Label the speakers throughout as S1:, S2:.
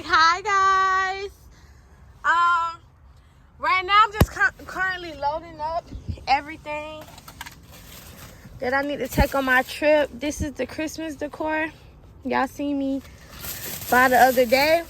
S1: Hi guys. Right now I'm just currently loading up everything that I need to take on my trip. This is the Christmas decor y'all seen me buy the other day.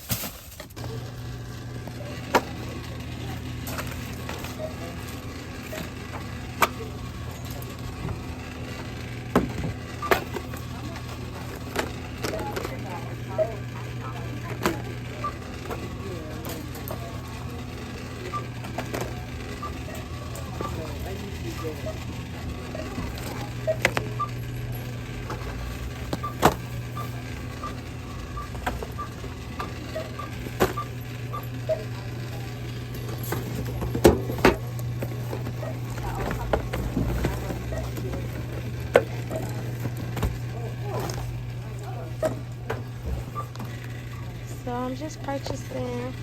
S1: So I'm just purchasing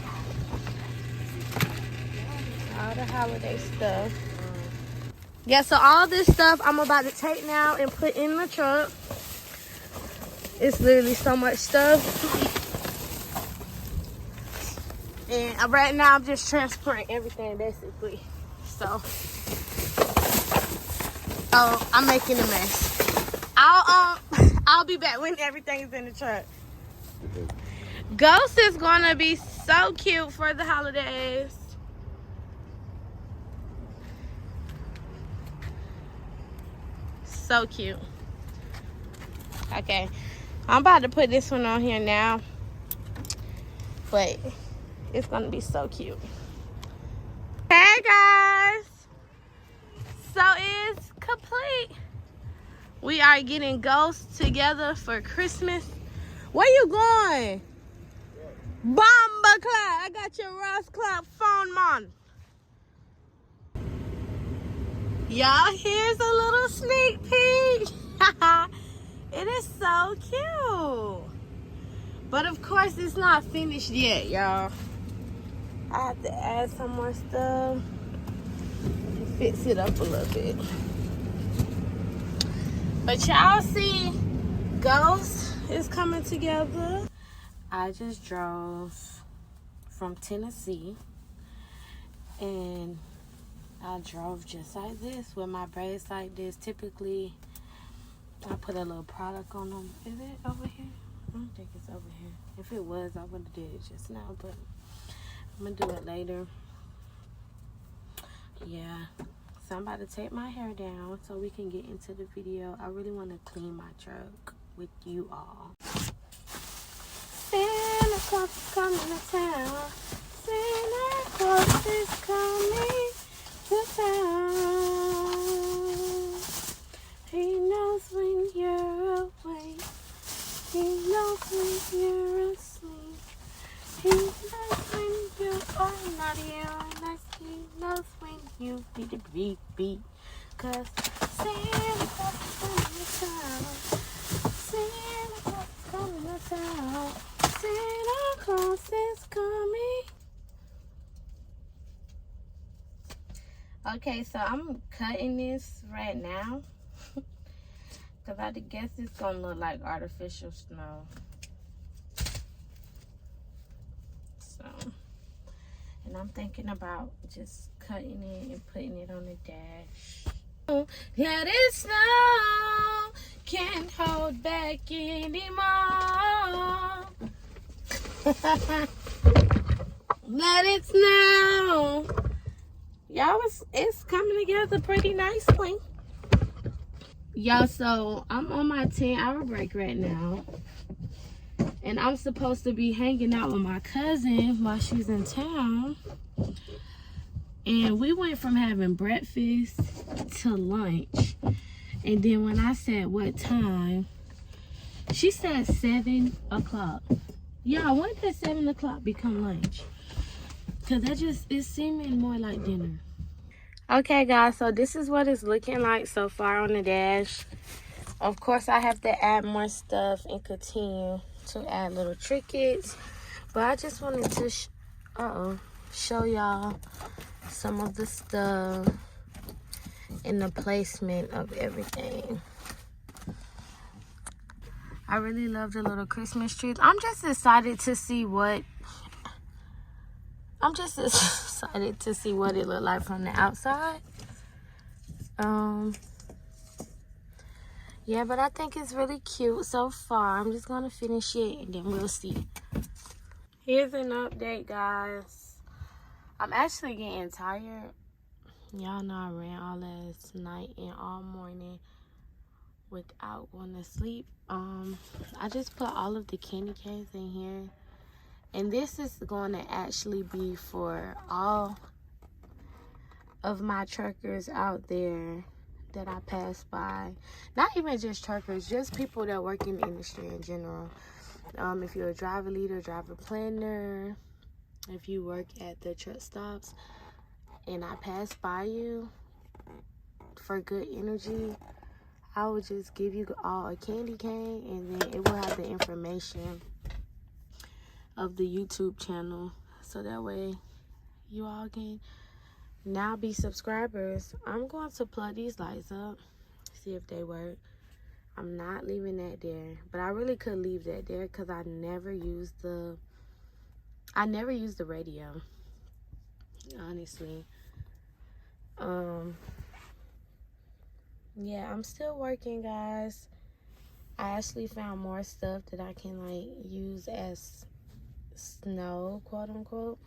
S1: all the holiday stuff. Yeah, so all this stuff I'm about to take now and put in the truck. It's literally so much stuff. And right now I'm just transporting everything basically. So I'm making a mess. I'll be back when everything is in the truck. Ghost is gonna be so cute for the holidays. So cute. Okay, I'm about to put this one on here now, but it's gonna be so cute. Hey guys, so it's complete. We are getting Ghost together for Christmas. Where you going? Bomba Cloud. I got your Ross Cloud phone on. Y'all, here's a little sneak peek. It is so cute. But of course, it's not finished yet, y'all. I have to add some more stuff to fix it up a little bit. But y'all see, Ghost is coming together. I just drove from Tennessee and I drove just like this with my braids like this. Typically, I put a little product on them. Is it over here? I don't think it's over here. If it was, I would have did it just now, but I'm gonna do it later. Yeah, so I'm about to take my hair down so we can get into the video. I really want to clean my truck with you all. Santa Claus is coming to town. Santa Claus is coming to town. He knows when you're awake. He knows when you're asleep. He knows when you are not here. He knows when you need to beat. Cause Santa Claus is coming to town. Santa Claus is coming to town. Santa Claus is coming. Okay, so I'm cutting this right now because I guess it's gonna look like artificial snow. So, and I'm thinking about just cutting it and putting it on the dash. Let it snow, can't hold back anymore. Let it snow. Y'all, it's coming together pretty nicely. Y'all, so I'm on my 10-hour break right now. And I'm supposed to be hanging out with my cousin while she's in town. And we went from having breakfast to lunch. And then when I said what time, she said 7 o'clock. Y'all, when did 7 o'clock become lunch? Because it's seeming more like dinner. Okay, guys, so this is what it's looking like so far on the dash. Of course, I have to add more stuff and continue to add little trinkets. But I just wanted to show y'all some of the stuff and the placement of everything. I really love the little Christmas trees. I'm just excited to see what it look like from the outside. Yeah, but I think it's really cute so far. I'm just gonna finish it and then we'll see. Here's an update, guys. I'm actually getting tired. Y'all know I ran all last night and all morning without going to sleep. I just put all of the candy canes in here, and this is going to actually be for all of my truckers out there that I pass by. Not even just truckers, just people that work in the industry in general. If you're a driver leader, driver planner, if you work at the truck stops and I pass by you for good energy, I will just give you all a candy cane, and then it will have the information of the YouTube channel, so that way you all can now be subscribers. I'm going to plug these lights up, see if they work. I'm not leaving that there, but I really could leave that there because I never use the radio, honestly. Yeah, I'm still working, guys. I actually found more stuff that I can like use as snow, quote unquote.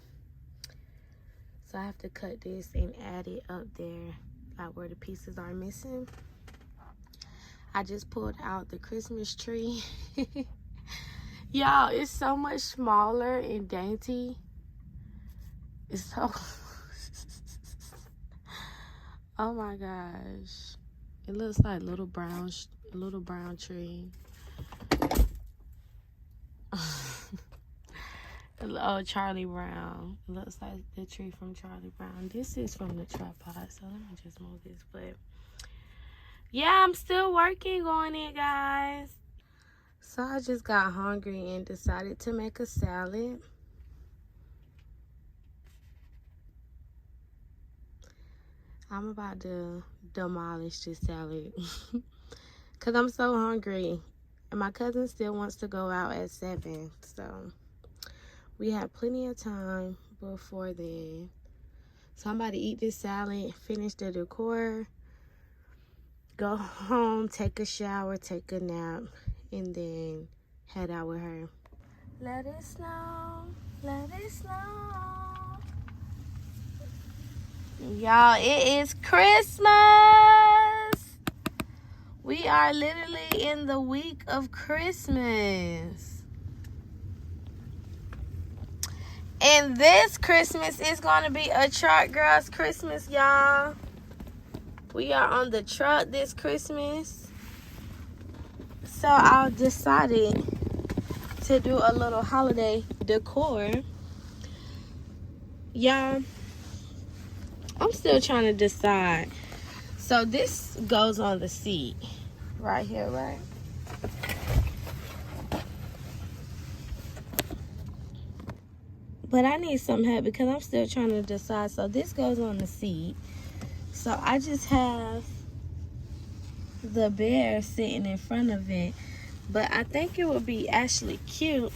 S1: So I have to cut this and add it up there, like where the pieces are missing. I just pulled out the Christmas tree. Y'all, it's so much smaller and dainty. It's so oh my gosh. It looks like a little brown tree. Oh, Charlie Brown. It looks like the tree from Charlie Brown. This is from the tripod, so let me just move this. But yeah, I'm still working on it, guys. So I just got hungry and decided to make a salad. I'm about to demolish this salad because I'm so hungry. And my cousin still wants to go out at 7. So we have plenty of time before then. So I'm about to eat this salad, finish the decor, go home, take a shower, take a nap, and then head out with her. Let it snow, let it snow. Y'all, it is Christmas. We are literally in the week of Christmas. And this Christmas is going to be a Truckgirlz Christmas, y'all. We are on the truck this Christmas. So I decided to do a little holiday decor. Y'all, I'm still trying to decide. So this goes on the seat right here, right? But I need some help because I'm still trying to decide. So this goes on the seat. So I just have the bear sitting in front of it. But I think it would be actually cute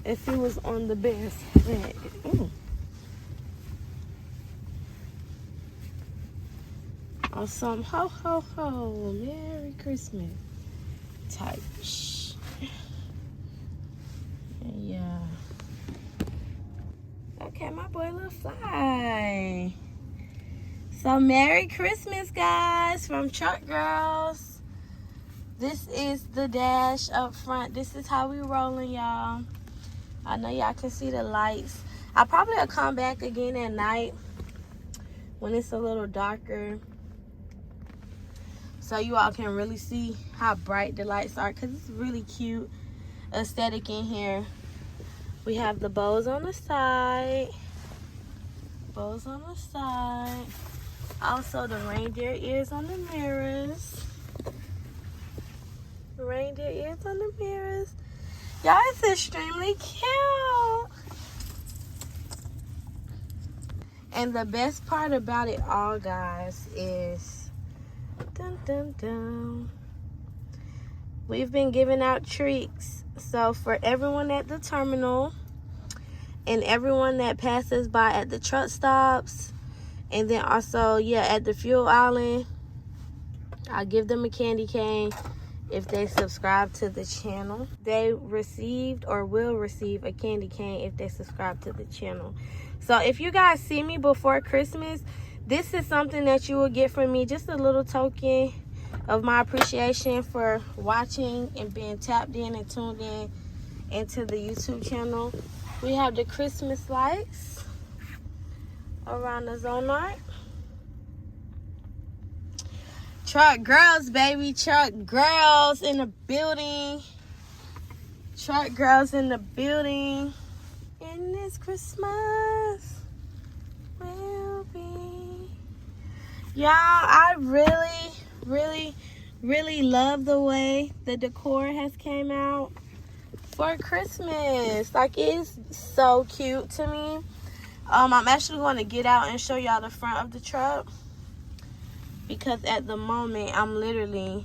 S1: if it was on the bear's head. Ooh. Or some ho ho ho, Merry Christmas type shh. Yeah. Okay, my boy look fly. So Merry Christmas, guys, from Truckgirlz. This is the dash up front. This is how we rolling, y'all. I know y'all can see the lights. I probably will come back again at night when it's a little darker, so you all can really see how bright the lights are, because it's really cute aesthetic in here. We have the bows on the side. Bows on the side. Also the reindeer ears on the mirrors. Reindeer ears on the mirrors. Y'all, it's extremely cute. And the best part about it all, guys, is dun, dun, dun. we've been giving out treats. So for everyone at the terminal and everyone that passes by at the truck stops, and then also, yeah, at the fuel island, I'll give them a candy cane if they subscribe to the channel. They received or will receive a candy cane if they subscribe to the channel. So if you guys see me before Christmas, this is something that you will get from me. Just a little token of my appreciation for watching and being tapped in and tuned in into the YouTube channel. We have the Christmas lights around the Zonart. Truckgirlz, baby. Truckgirlz in the building. Truckgirlz in the building. And this Christmas will be. Y'all, I really love the way the decor has came out for Christmas. Like, it's so cute to me. I'm actually going to get out and show y'all the front of the truck, because at the moment I'm literally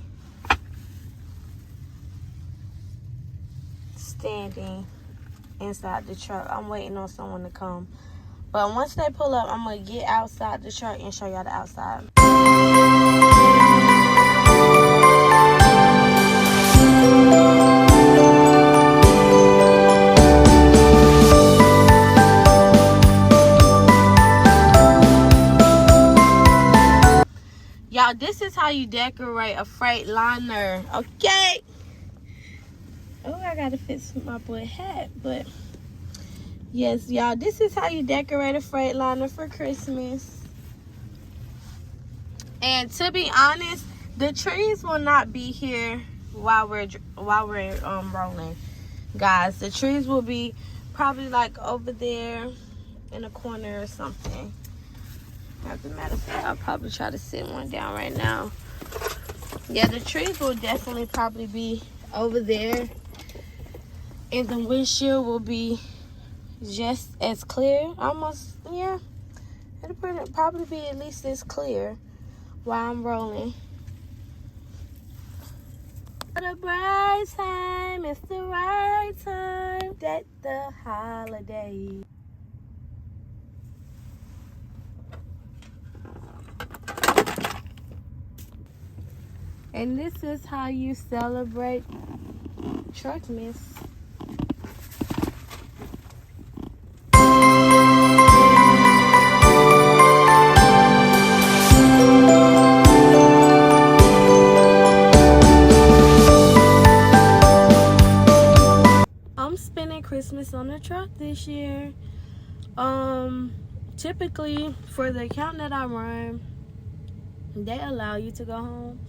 S1: standing inside the truck. I'm waiting on someone to come, but once they pull up, I'm gonna get outside the truck and show y'all the outside. Y'all, this is how you decorate a Freightliner, okay? Oh, I gotta fix my boy hat, but yes, y'all, this is how you decorate a Freightliner for Christmas. And to be honest, the trees will not be here while we're rolling, guys. The trees will be probably like over there in a corner or something. As a matter of fact, I'll probably try to sit one down right now. Yeah, the trees will definitely probably be over there. And the windshield will be just as clear. Almost, yeah. It'll probably be at least as clear while I'm rolling. The bright time, it's the right time. That the holiday. And this is how you celebrate Truckmas. I'm spending Christmas on the truck this year. Typically for the account that I run, they allow you to go home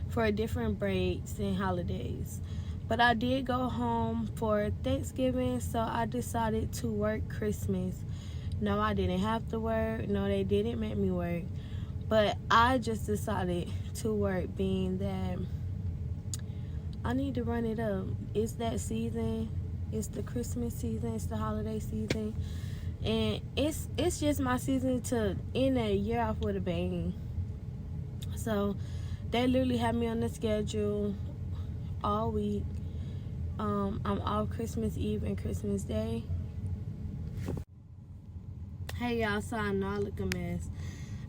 S1: for different breaks and holidays, but I did go home for Thanksgiving, so I decided to work Christmas. No, I didn't have to work. No, they didn't make me work, but I just decided to work, being that I need to run it up. It's that season. It's the Christmas season. It's the holiday season, and it's just my season to end a year off with a bang. So they literally have me on the schedule all week. I'm off Christmas Eve and Christmas Day. Hey y'all, so I know I look a mess.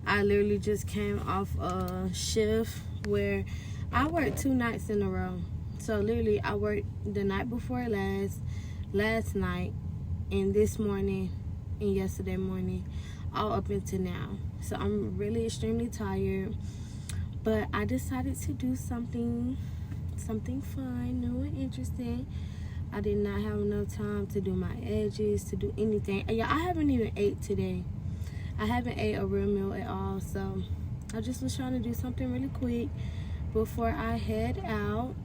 S1: I literally just came off a shift where I worked 2 nights in a row. So literally I worked the night before last night, and this morning and yesterday morning, all up until now. So I'm really extremely tired. But I decided to do something fun, new and interesting. I did not have enough time to do my edges, to do anything. Yeah, I haven't even ate today. I haven't ate a real meal at all. So I just was trying to do something really quick before I head out.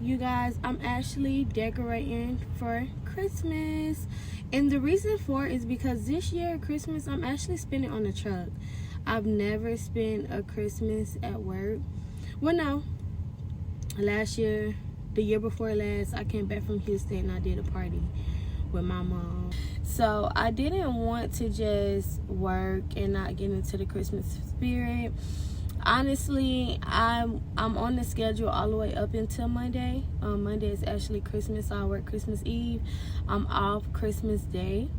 S1: You guys, I'm actually decorating for Christmas. And the reason for it is because this year Christmas, I'm actually spending on the truck. I've never spent a Christmas at work. Well, no. Last year, the year before last, I came back from Houston and I did a party with my mom. So I didn't want to just work and not get into the Christmas spirit. Honestly, I'm on the schedule all the way up until Monday. Monday is actually Christmas, so I work Christmas Eve. I'm off Christmas Day.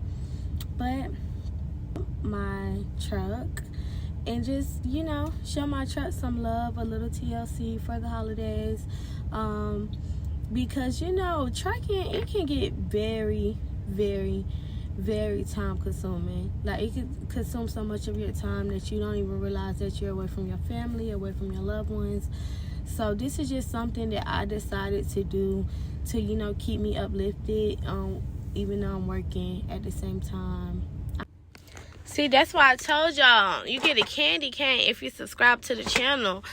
S1: But my truck and just, you know, show my truck some love, a little TLC for the holidays. Because, you know, trucking, it can get very, very, very time consuming. Like, it can consume so much of your time that you don't even realize that you're away from your family, away from your loved ones. So this is just something that I decided to do to, you know, keep me uplifted, even though I'm working at the same time. See, that's why I told y'all, you get a candy cane if you subscribe to the channel.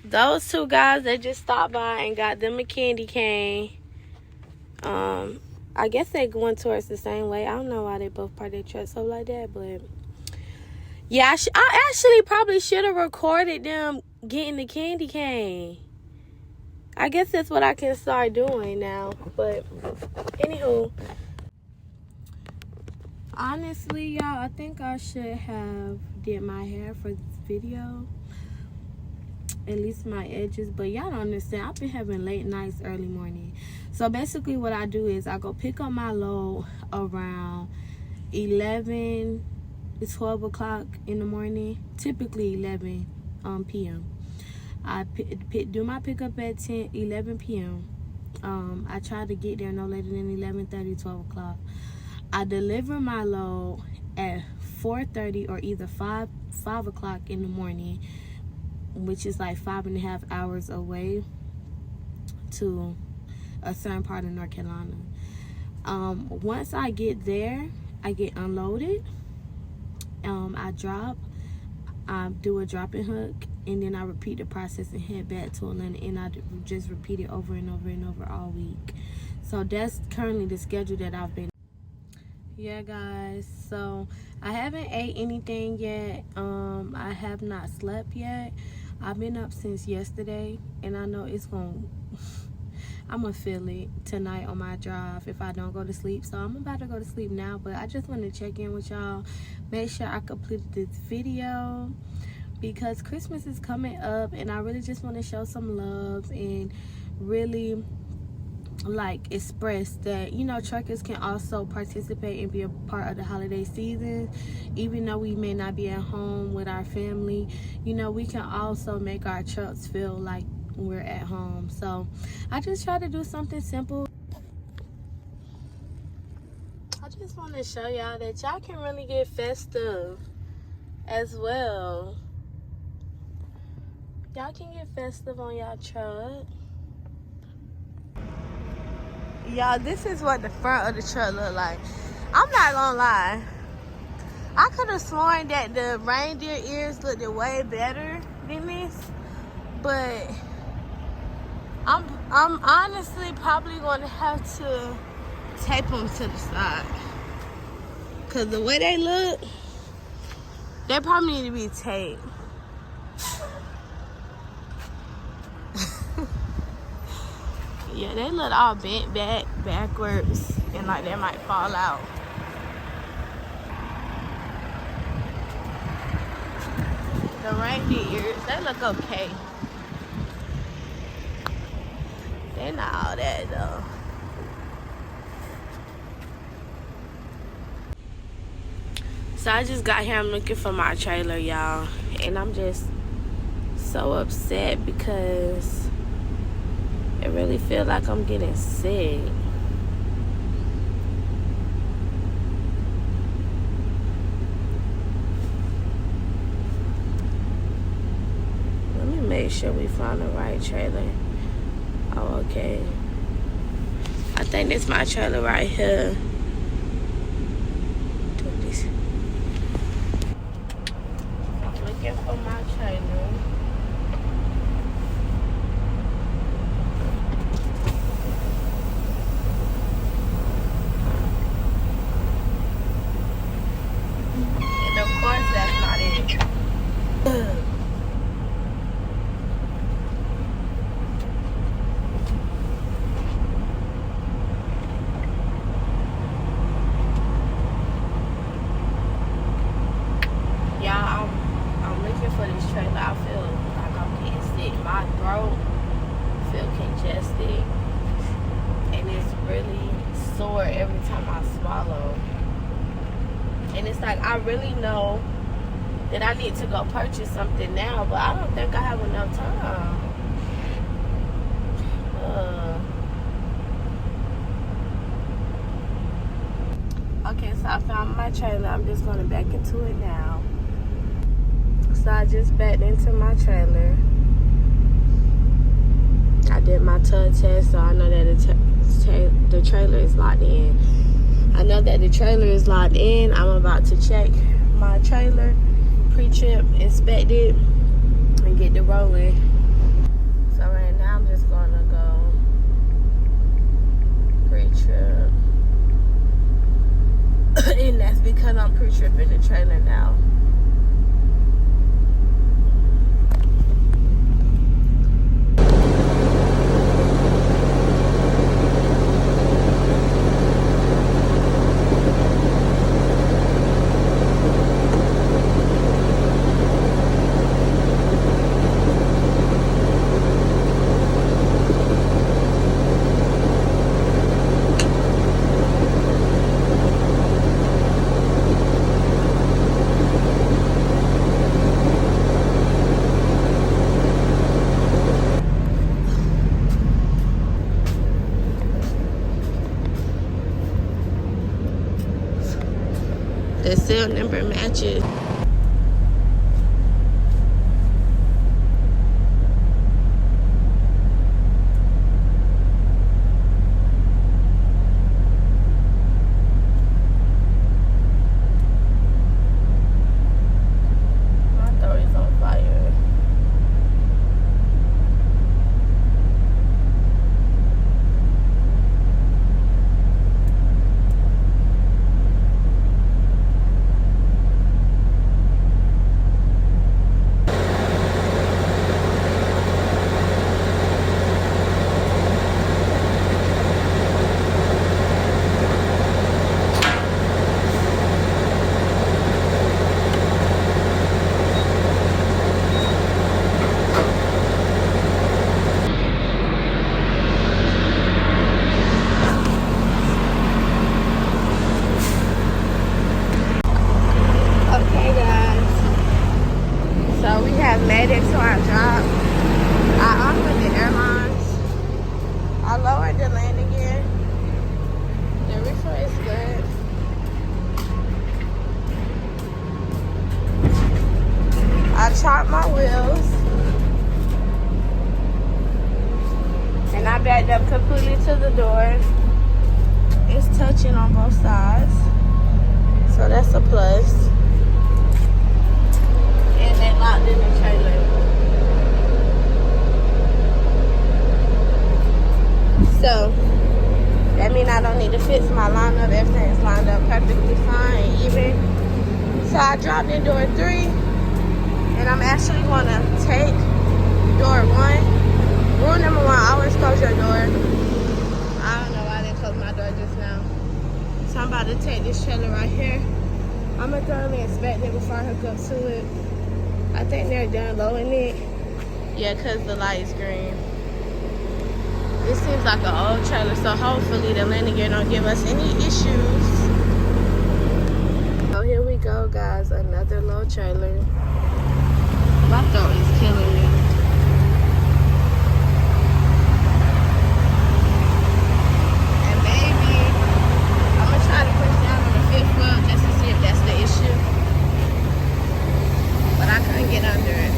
S1: Those two guys that just stopped by and got them a candy cane. I guess they're going towards the same way. I don't know why they both parked their trucks up like that, but yeah, I actually probably should have recorded them getting the candy cane. I guess that's what I can start doing now. But anywho, honestly, y'all, I think I should have did my hair for this video. At least my edges, but y'all don't understand. I've been having late nights, early morning. So basically what I do is I go pick up my load around 11 to 12 o'clock in the morning, typically 11 p.m. I do my pickup at 11 p.m. I try to get there no later than 11:30, 12 o'clock. I deliver my load at 4:30 or either 5 o'clock in the morning, which is like 5.5 hours away to a certain part of North Carolina. Once I get there, I get unloaded. I drop, I do a drop and hook, and then I repeat the process and head back to Atlanta, and I just repeat it over and over and over all week. So that's currently the schedule that I've been. Yeah, guys, so I haven't ate anything yet. I have not slept yet. I've been up since yesterday, and I know it's I'm gonna feel it tonight on my drive if I don't go to sleep. So I'm about to go to sleep now, but I just want to check in with y'all, make sure I completed this video, because Christmas is coming up, and I really just want to show some love and really like express that, you know, truckers can also participate and be a part of the holiday season. Even though we may not be at home with our family, you know, we can also make our trucks feel like we're at home. So I just try to do something simple. I just want to show y'all that y'all can really get festive as well. Y'all can get festive on y'all truck. Y'all, this is what the front of the truck look like. I'm not gonna lie, I could have sworn that the reindeer ears looked way better than this, but I'm honestly probably gonna have to tape them to the side, cause the way they look, they probably need to be taped. Yeah, they look all bent backwards, and like they might fall out. The reindeer ears, they look okay. They're not all that though. So I just got here, I'm looking for my trailer, y'all, and I'm just so upset because I really feel like I'm getting sick. Let me make sure we find the right trailer. Oh, okay. I think this is my trailer right here. I'm looking for my trailer. I'm looking for the And it's like, I really know that I need to go purchase something now, but I don't think I have enough time. Okay, so I found my trailer. I'm just going to back into it now. So I just backed into my trailer. I did my tug test, so I know that the trailer is locked in. I know that the trailer is locked in. I'm about to check my trailer, pre-trip, inspect it, and get the rolling. So right now I'm just gonna go pre-trip. And that's because I'm pre-tripping the trailer now. The cell number matches. My throat is on fire. Made it to our job. I offered the airlines. I lowered the landing gear. The reefer is good. I chopped my wheels. And I backed up completely to the door. It's touching on both sides. So that's a plus. And they locked in the trailer. So that means I don't need to fix my lineup. Everything's lined up perfectly fine and even. So I dropped in door 3, and I'm actually gonna take door 1. Rule number 1: always close your door. I don't know why I didn't close my door just now. So I'm about to take this trailer right here. I'm gonna thoroughly inspect it before I hook up to it. I think they're done lowering it. Yeah, because the light is green. This seems like an old trailer, so hopefully the landing gear don't give us any issues. So here we go, guys. Another low trailer. My throat is killing me. And maybe I'm going to try to push down on the 5th wheel just to see if that's the issue. But I couldn't get under it.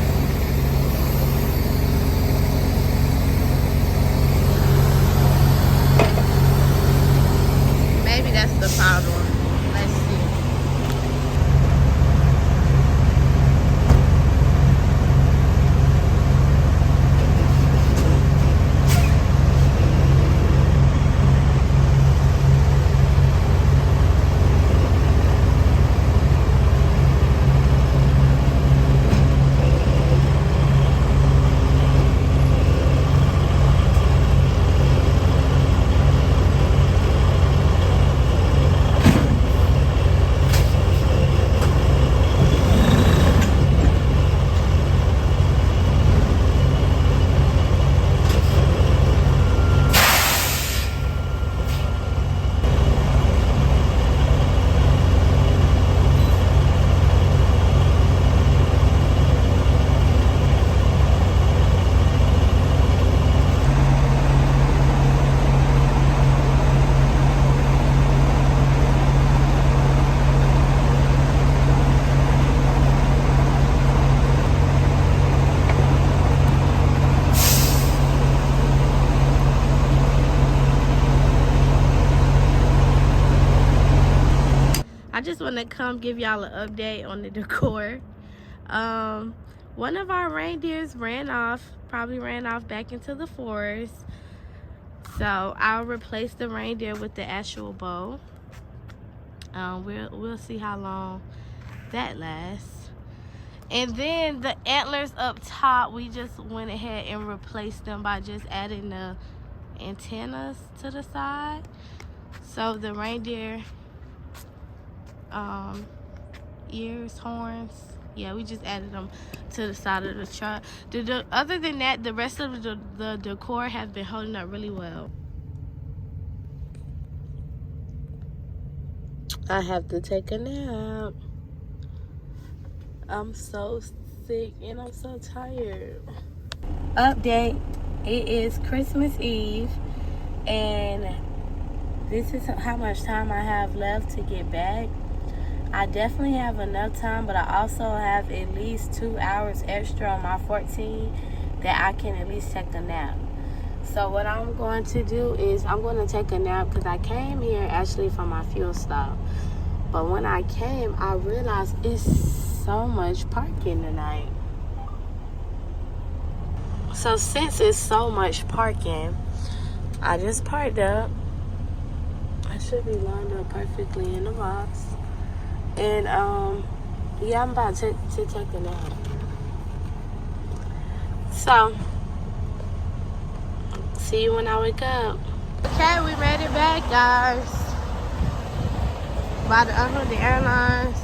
S1: Maybe that's the problem. Let's see. I just want to come give y'all an update on the decor. One of our reindeers probably ran off back into the forest. So I'll replace the reindeer with the actual bow. We'll see how long that lasts. And then the antlers up top, we just went ahead and replaced them by just adding the antennas to the side. So the reindeer ears, horns, yeah, we just added them to the side of the truck. Other than that, the rest of the decor has been holding up really well. I have to take a nap. I'm so sick and I'm so tired. Update, it is Christmas Eve and this is how much time I have left to get back. I definitely have enough time, but I also have at least 2 hours extra on my 14 that I can at least take a nap. So what I'm going to do is I'm going to take a nap because I came here actually for my fuel stop. But when I came, I realized it's so much parking tonight. So since it's so much parking, I just parked up. I should be lined up perfectly in the box. And yeah, I'm about to take a nap. So see you when I wake up. Okay, we made it back, guys. By the unhook the airlines.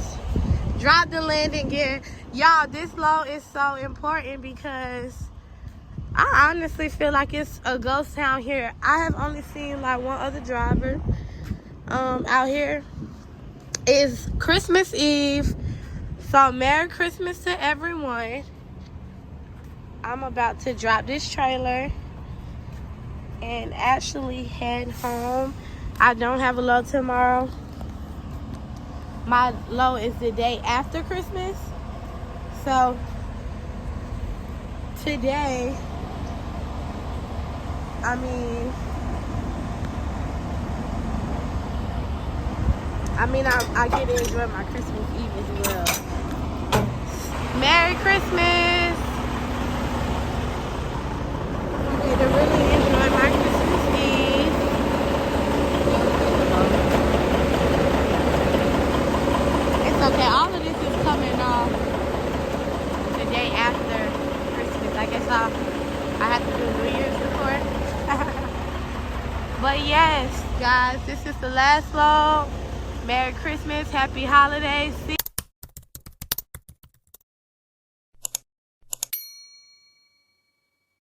S1: Drop the landing gear. Y'all, this load is so important because I honestly feel like it's a ghost town here. I have only seen like one other driver out here. It's Christmas Eve, so Merry Christmas to everyone. I'm about to drop this trailer and actually head home. I don't have a load tomorrow. My load is the day after Christmas. So today, I get to enjoy my Christmas Eve as well. Merry Christmas! I get to really enjoy my Christmas Eve. It's okay, all of this is coming off the day after Christmas. I guess I have to do New Year's before. But yes, guys, this is the last vlog. Merry Christmas, happy holidays.